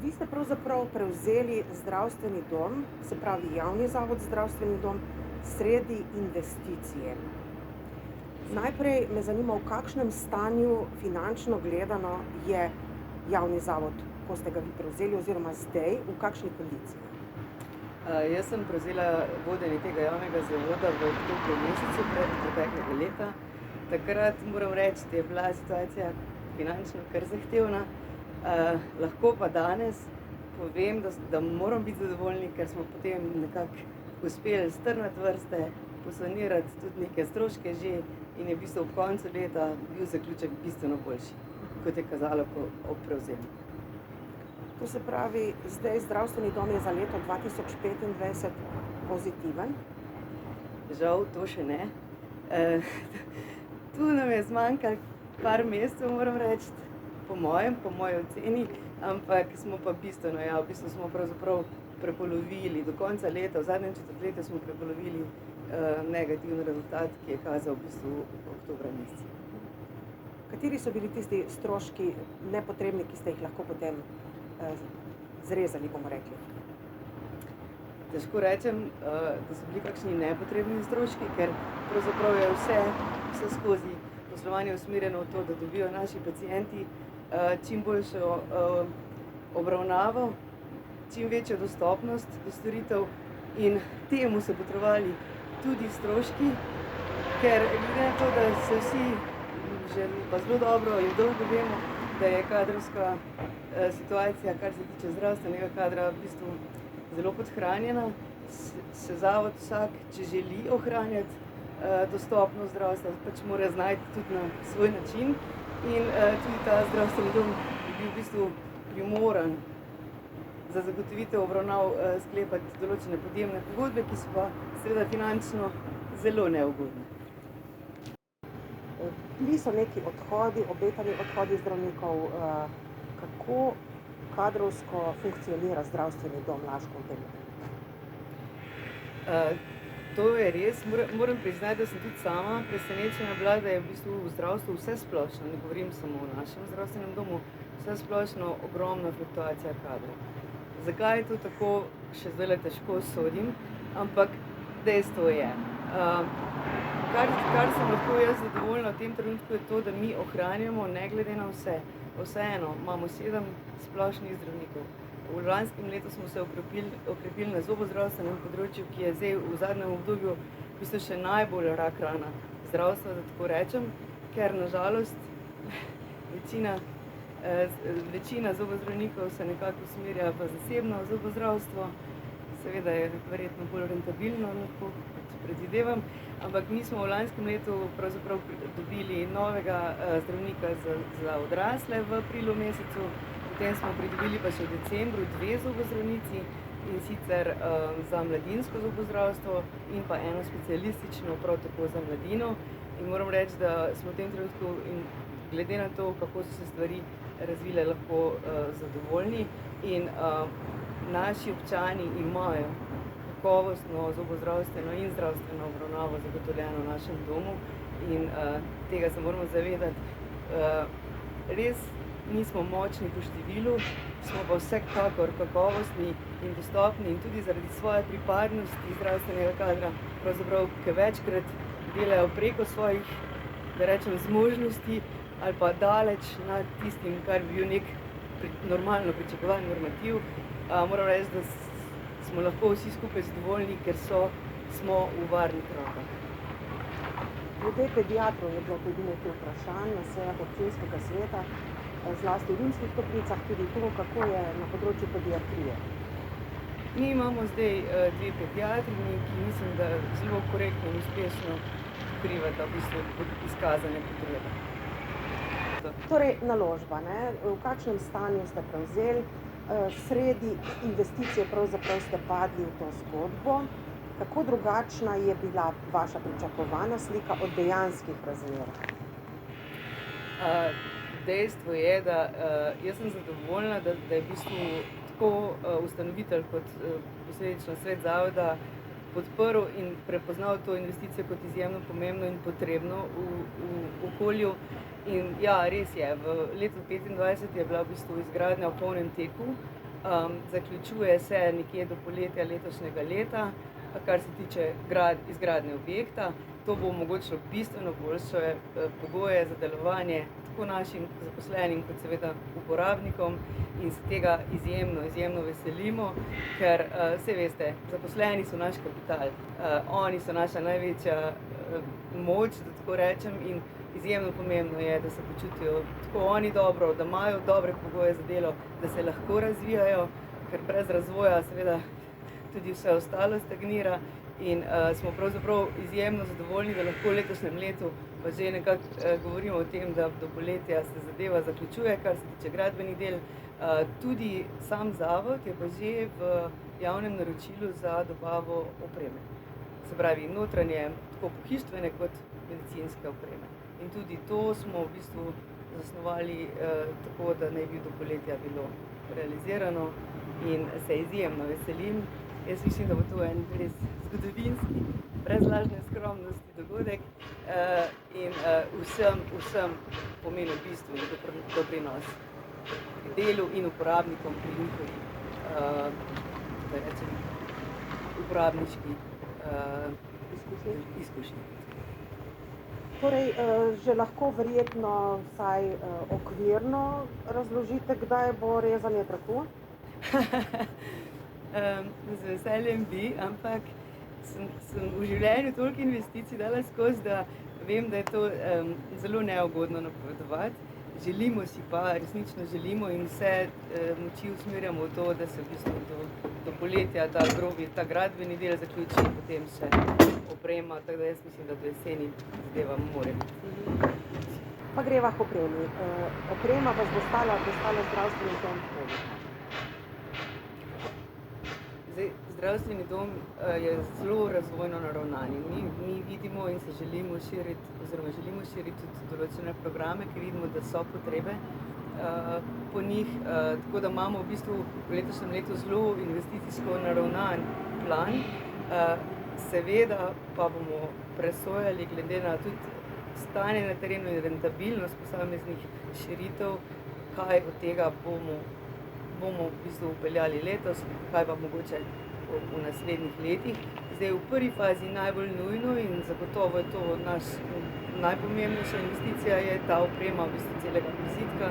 Vi ste pravzaprav prevzeli zdravstveni dom, se pravi javni zavod zdravstveni dom, sredi investicije. Najprej me zanima, v kakšnem stanju finančno gledano je javni zavod, ko ste ga vi prevzeli, oziroma zdaj, v kakšni kondiciji? Jaz sem prevzela vodenje tega javnega zavoda v oktobru mesecu preteklega leta. Takrat moram reči, da je bila situacija finančno kar zahtevna. Lahko pa danes povem, da moram biti zadovoljni, ker smo potem nekako uspeli strniti vrste, posanirati tudi neke stroške že in je v bistvu ob koncu leta bil zaključek bistveno boljši, kot je kazalo ob prevzemu. To se pravi, zdaj zdravstveni dom je za leto 2025 pozitiven? Žal to še ne. Tu nam je zmanjkalo par mesecev, moram reči, po moji oceni, ampak smo pa bistveno, v bistvu smo pravzaprav prepolovili do konca leta, v zadnjem četrtletju smo prepolovili negativen rezultat, ki je kazal v bistvu oktobra meseca. Kateri so bili tisti stroški nepotrebni, ki ste jih lahko potem zrezali, bomo rekli? Težko rečem, da so bili kakšni nepotrebni stroški, ker pravzaprav je vse skozi poslovanje usmerjeno v to, da dobijo naši pacienti čim boljšo obravnavo, čim večjo dostopnost do storitev in temu so potrebovali tudi stroški, ker glede na to, da se vsi že pa zelo dobro in dolgo vemo, da je kadrovska situacija, kar se tiče zdravstvenega kadra, v bistvu zelo podhranjena, se zavod vsak, če želi ohranjati dostopnost zdravstva, pač mora znajti tudi na svoj način in tudi ta zdravstveni dom je bil v bistvu primoran za zagotovitev obravnav sklepati določene podjemne pogodbe, ki so pa seveda finančno zelo neugodne. Bili so neki odhodi, obetani odhodi zdravnikov. Kako kadrovsko funkcionira zdravstveni dom Laško v tem trenutku? To je res. Moram priznati, da sem tudi sama presenečena bila, da je v bistvu v zdravstvu vsesplošno, ne govorim samo o našem zdravstvenem domu, vsesplošno ogromna fluktuacija kadra. Zakaj je to tako, še zdajle težko sodim, ampak dejstvo je. Kar sem lahko jaz zadovoljna v tem trenutku, je to, da mi ohranjamo, ne glede na vse. Vseeno imamo 7 splošnih zdravnikov. V lanskem letu smo se okrepili na zobozdravstvenem področju, ki je zdaj v zadnjem obdobju v bistvu še najbolj rak rana zdravstva, da tako rečem, ker na žalost večina zobozdravnikov se nekako usmerja v zasebno zobozdravstvo. Seveda je verjetno bolj rentabilno, lahko predvidevam, ampak mi smo v lanskem letu pravzaprav dobili novega zdravnika za odrasle v aprilu mesecu, potem smo pridobili pa še v decembru 2 zobozdravnici, in sicer za mladinsko zobozdravstvo in pa eno specialistično, prav tako za mladino. In moram reči, da smo v tem trenutku in glede na to, kako so se stvari razvile, lahko zadovoljni in naši občani imajo kakovostno zobozdravstveno in zdravstveno obravnavo zagotovljeno v našem domu in tega se moramo zavedati. Res nismo močni po številu, smo pa vsekakor kakovostni in dostopni in tudi zaradi svoje pripadnosti zdravstvenega kadra, pravzaprav, ki večkrat delajo preko svojih, da rečem, zmožnosti ali pa daleč nad tistim, kar bi bil nek normalno pričakovan normativ. Moram reči, da smo lahko vsi skupaj zadovoljni, ker smo v varnih rokah. Glede pediatrov je bilo tudi nekaj vprašanj na sejah občinskega sveta, zlasti v Rimskih Toplicah, tudi to, kako je na področju pediatrije. Mi imamo zdaj 2 pediatrinji, ki mislim, da zelo korektno in uspešno pokrivata v bistvu izkazane potrebe. Torej, naložba, ne? V kakšnem stanju ste prevzeli? Sredi investicije pravzaprav ste padli v to zgodbo. Kako drugačna je bila vaša pričakovana slika od dejanskih razmer? Dejstvo je, da jaz sem zadovoljna, da je v bistvu tako ustanovitelj kot posledično svet zavoda podprl in prepoznal to investicijo kot izjemno pomembno in potrebno v okolju. In ja, res je, v letu 2025 je bila v bistvu izgradnja v polnem teku, zaključuje se nekje do poletja letošnjega leta, kar se tiče izgradnje objekta. To bo omogočilo bistveno boljše pogoje za delovanje tako našim zaposlenim kot seveda uporabnikom in se tega izjemno veselimo, ker saj veste, zaposleni so naš kapital, oni so naša največja moč, da tako rečem, in izjemno pomembno je, da se počutijo tako oni dobro, da imajo dobre pogoje za delo, da se lahko razvijajo, ker brez razvoja seveda tudi vse ostalo stagnira. In smo pravzaprav izjemno zadovoljni, da lahko v letošnjem letu pa že nekako govorimo o tem, da do poletja se zadeva zaključuje, kar se tiče gradbenih del. Tudi sam zavod je pa že v javnem naročilu za dobavo opreme. Se pravi, notranje, tako pohištvene kot medicinske opreme. In tudi to smo v bistvu zasnovali tako, da naj bi do poletja bilo realizirano in se izjemno veselim. Jaz mislim, da bo to en res zgodovinski, brez lažne skromnosti dogodek in vsem pomeni bistveni doprinos pri delu in uporabnikom pri njihovi, da rečem, uporabniški izkušnji. Torej, že lahko verjetno vsaj okvirno razložite, kdaj bo rezanje traku? Z veseljem bi, ampak sem v življenju toliko investicij dala skozi, da vem, da je to zelo neugodno napovedovati. Želimo si pa, resnično želimo in vse moči usmerjamo v to, da se v bistvu do poletja ta gradbeni del zaključi in potem še oprema, tako da jaz mislim, da do jeseni zadeva mora biti. Pa greva k opremi. Oprema vas bo stala zdravstveni dom koliko? Zdravstveni dom je zelo razvojno naravnan in mi vidimo in se želimo širiti tudi določene programe, ki vidimo, da so potrebe po njih, tako da imamo v bistvu v letošnjem letu zelo investicijsko naravnan plan. Seveda pa bomo presojali glede na tudi stanje na terenu in rentabilnost posameznih širitev, kaj od tega bomo v bistvu upeljali letos, kaj pa mogoče v naslednjih letih. Zdaj v prvi fazi najbolj nujno in zagotovo je to najpomembnejša investicija je ta oprema v bistvu celega prizidka,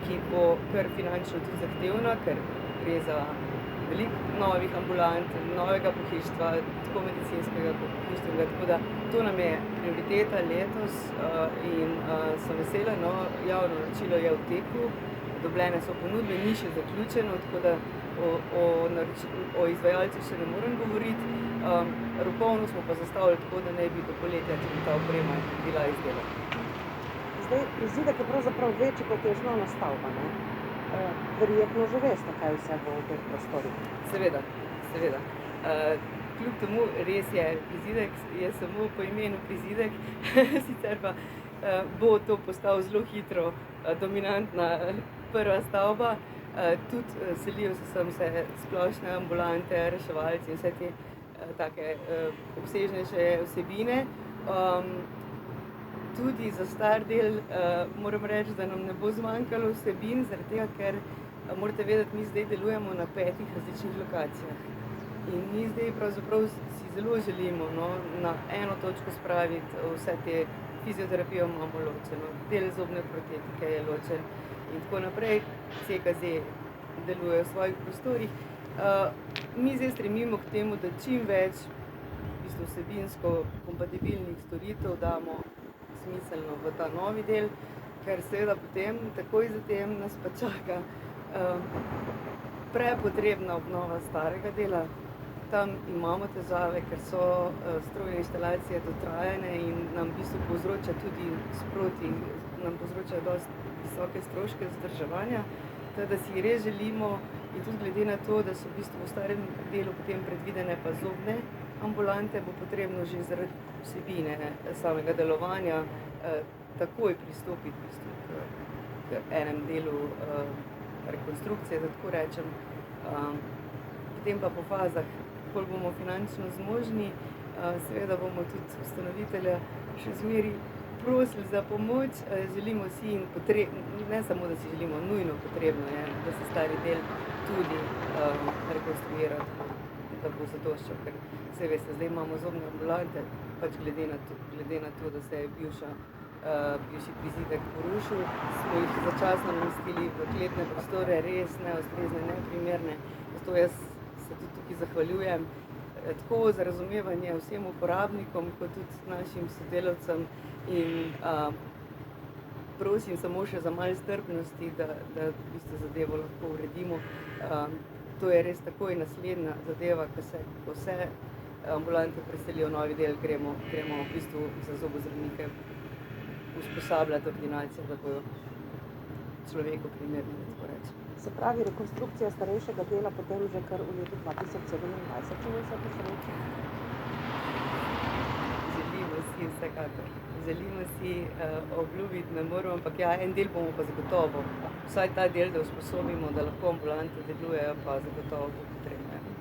ki bo kar finančno tudi zahtevna, ker gre za veliko novih ambulant, novega pohištva, tako medicinskega kot pohištvenega, tako da to nam je prioriteta letos in sem vesela, no, javno naročilo je v teku, dobljene so ponudbe, ni še zaključeno, tako da o izvajalcih še ne morem govoriti. Rokovno smo pa zastavili tako, da naj bi do poletja tudi ta oprema bila izdelana. Zdaj, prizidek je pravzaprav večji, kot je osnovna stavba, ne? Verjetno že veste, kaj vse bo v teh prostorih. Seveda. Kljub temu res je, prizidek je samo po imenu prizidek, sicer pa bo to postal zelo hitro dominantna prva stavba. Tudi selijo se splošne ambulante, reševalci in vse te take obsežnejše vsebine. Tudi za star del moram reči, da nam ne bo zmanjkalo vsebin, zaradi tega, ker morate vedeti, mi zdaj delujemo na 5 različnih lokacijah. In mi zdaj pravzaprav si zelo želimo na eno točko spraviti vse te fizioterapijo imamo ločeno, del zobne protetike je ločen in tako naprej. CKZ deluje v svojih prostorih. Mi zdaj stremimo k temu, da čim več vsebinsko kompatibilnih storitev damo smiselno v ta novi del, ker seveda potem, takoj zatem nas pa čaka prepotrebna obnova starega dela. Tam imamo težave, ker so strojne inštalacije dotrajane in nam v bistvu povzroča tudi sproti, nam povzročajo dosti visoke stroške vzdrževanja. Tako da si res želimo in tudi glede na to, da so v bistvu v starem delu potem predvidene pa zobne ambulante, bo potrebno že zaradi vsebine samega delovanja takoj pristopiti v bistvu k enem delu rekonstrukcije, da tako rečem. Potem pa po fazah koliko bomo finančno zmožni. Seveda bomo tudi ustanovitelja še zmeri prosili za pomoč. Želimo si in ne samo, da si želimo, nujno potrebno je, da se stari del tudi rekonstruira, da bo zadoščal, ker vse veste, zdaj imamo zobne ambulante, pač glede na to, da se je bivši prizidek porušil, smo jih začasno namestili v kletne prostore, res neustrezne, neprimerne. Zato jaz se tudi tukaj zahvaljujem tako za razumevanje vsem uporabnikom, kot tudi našim sodelavcem in prosim samo še za malo strpnosti, da v bistvu zadevo lahko uredimo. To je res takoj naslednja zadeva, ko se ambulante preselijo v novi del, gremo v bistvu za zobozdravnike usposabljati ordinacije, da bojo človeku primerni, da tako rečem. Se pravi, rekonstrukcija starejšega dela potem že kar v letu 2027, če bo vse po sreči? Želimo si vsekakor. Želimo si obljubiti, ne moremo, ampak ja, en del bomo pa zagotovo. Vsaj ta del, da usposobimo, da lahko ambulante delujejo, pa zagotovo bo potrebno.